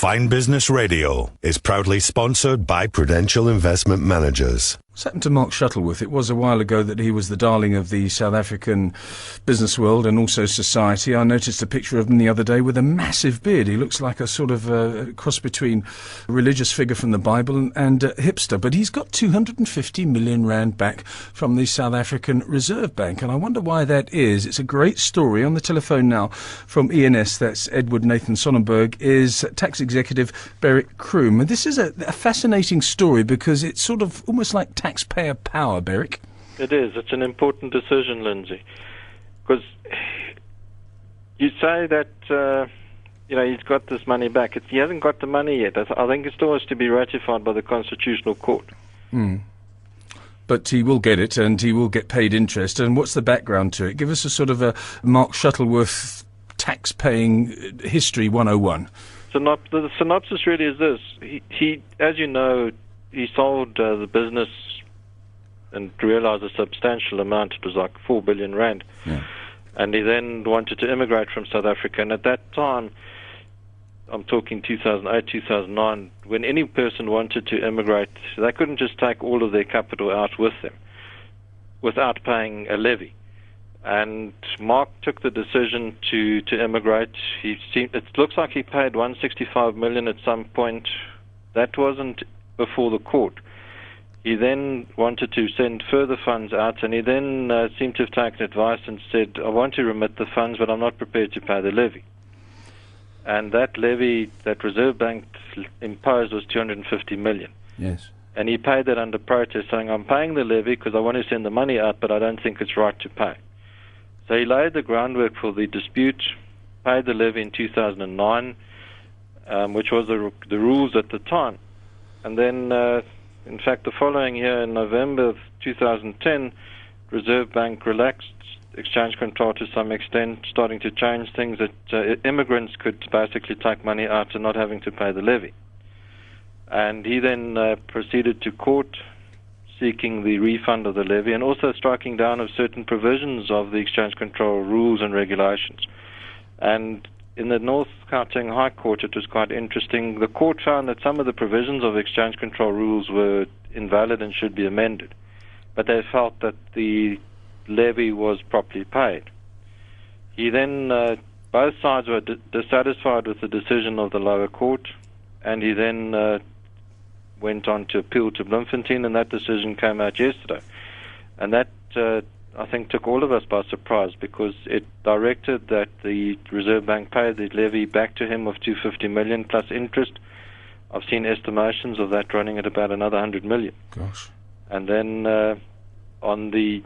Fine Business Radio is proudly sponsored by Prudential Investment Managers. What's happened to Mark Shuttleworth? It was a while ago that he was the darling of the South African business world and also society. I noticed a picture of him the other day with a massive beard. He looks like a sort of cross between a religious figure from the Bible and a hipster. But he's got 250 million rand back from the South African Reserve Bank. And I wonder why that is. It's a great story. On the telephone now from ENS, that's Edward Nathan Sonnenberg, is tax executive Beric Croome. And this is a fascinating story because it's sort of almost like taxpayer power, Beric. It is. It's an important decision, Lindsay, because you say that he's got this money back. He hasn't got the money yet. I think it still has to be ratified by the Constitutional Court. But he will get it, and he will get paid interest. And what's the background to it? Give us a sort of a Mark Shuttleworth tax-paying history 101. The synopsis really is this. He as you know, he sold the business and realized a substantial amount. It was like 4 billion rand. Yeah. And he then wanted to immigrate from South Africa. And at that time, I'm talking 2008, 2009, when any person wanted to immigrate, they couldn't just take all of their capital out with them without paying a levy. And Mark took the decision to immigrate. It looks like he paid 165 million at some point. That wasn't before the court. He then wanted to send further funds out, and he then seemed to have taken advice and said, I want to remit the funds, but I'm not prepared to pay the levy. And that levy that Reserve Bank imposed was 250 million. Yes. And he paid that under protest, saying, I'm paying the levy because I want to send the money out, but I don't think it's right to pay. So he laid the groundwork for the dispute, paid the levy in 2009, which was the rules at the time. And then, in fact, the following year, in November of 2010, Reserve Bank relaxed exchange control to some extent, starting to change things that immigrants could basically take money out and not having to pay the levy. And he then proceeded to court seeking the refund of the levy and also striking down of certain provisions of the exchange control rules and regulations. And in the North Gauteng High Court, it was quite interesting. The court found that some of the provisions of exchange control rules were invalid and should be amended, but they felt that the levy was properly paid. He then, both sides were dissatisfied with the decision of the lower court, and he then went on to appeal to Bloemfontein, and that decision came out yesterday. And that, I think, took all of us by surprise because it directed that the Reserve Bank pay the levy back to him of 250 million plus interest. I've seen estimations of that running at about another 100 million. Gosh. And then on the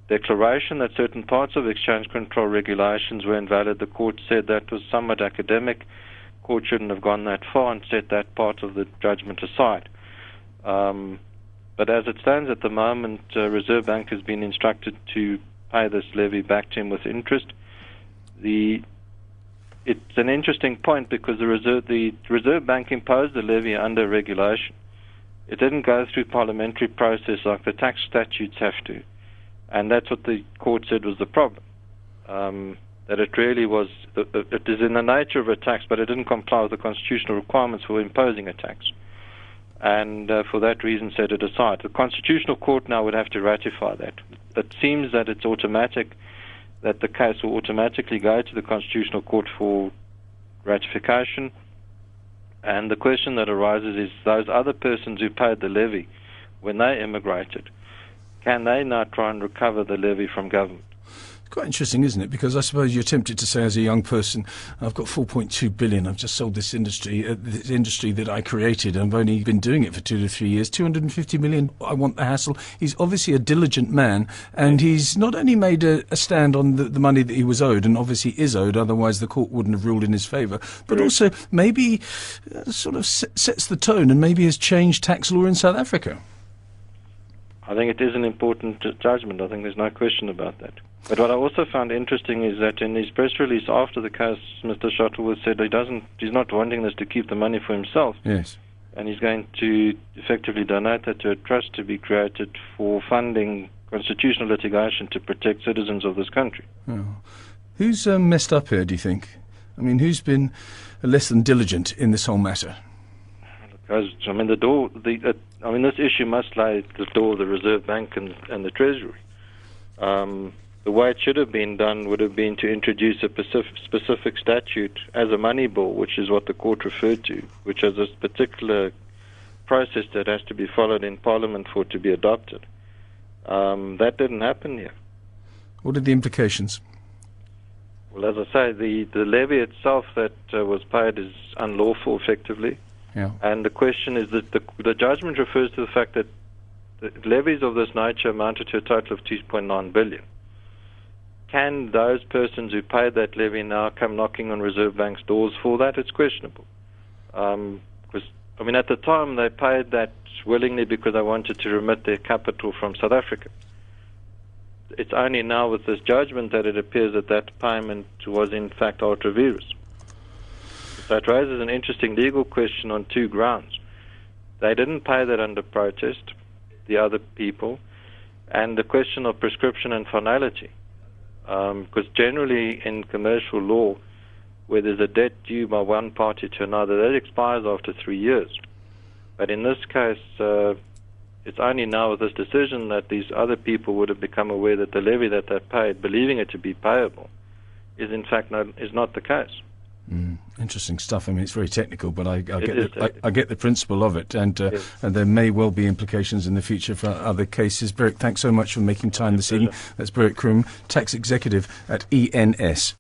declaration that certain parts of exchange control regulations were invalid, the court said that was somewhat academic. Court shouldn't have gone that far and set that part of the judgment aside. But as it stands at the moment, Reserve Bank has been instructed to pay this levy back to him with interest. It's an interesting point because the Reserve Bank imposed the levy under regulation. It didn't go through parliamentary process like the tax statutes have to. And that's what the court said was the problem. That it really was, it is in the nature of a tax, but it didn't comply with the constitutional requirements for imposing a tax. And for that reason set it aside. The Constitutional Court now would have to ratify that. It seems that it's automatic, that the case will automatically go to the Constitutional Court for ratification. And the question that arises is those other persons who paid the levy when they immigrated, can they now try and recover the levy from government? Quite interesting, isn't it? Because I suppose you're tempted to say, as a young person, I've got 4.2 billion. I've just sold this industry that I created. I've only been doing it for 2 to 3 years. 250 million. I want the hassle. He's obviously a diligent man, and he's not only made a stand on the money that he was owed, and obviously is owed, otherwise the court wouldn't have ruled in his favour, but also maybe sort of sets the tone and maybe has changed tax law in South Africa. I think it is an important judgment. I think there's no question about that. But what I also found interesting is that in his press release after the case, Mr. Shuttleworth said he's not wanting this to keep the money for himself. Yes. And he's going to effectively donate that to a trust to be created for funding constitutional litigation to protect citizens of this country. Oh. Who's messed up here, do you think? I mean, who's been less than diligent in this whole matter? Because, I mean, this issue must lie at the door of the Reserve Bank and the Treasury. The way it should have been done would have been to introduce a specific statute as a money bill, which is what the court referred to, which has this particular process that has to be followed in Parliament for it to be adopted. That didn't happen here. What are the implications? Well, as I say, the levy itself that was paid is unlawful, effectively. Yeah. And the question is that the judgment refers to the fact that the levies of this nature amounted to a total of 2.9 billion. Can those persons who paid that levy now come knocking on Reserve Bank's doors for that? It's questionable. Because, I mean, at the time they paid that willingly because they wanted to remit their capital from South Africa. It's only now with this judgment that it appears that that payment was in fact ultra vires. So it raises an interesting legal question on two grounds. They didn't pay that under protest, the other people, and the question of prescription and finality. Because generally in commercial law, where there's a debt due by one party to another, that expires after 3 years. But in this case, it's only now with this decision that these other people would have become aware that the levy that they paid, believing it to be payable, is in fact not the case. Interesting stuff. I mean, it's very technical, but I get the principle of it, and there may well be implications in the future for other cases. Beric, thanks so much for making time this evening. That's Beric Croome, Tax Executive at ENS.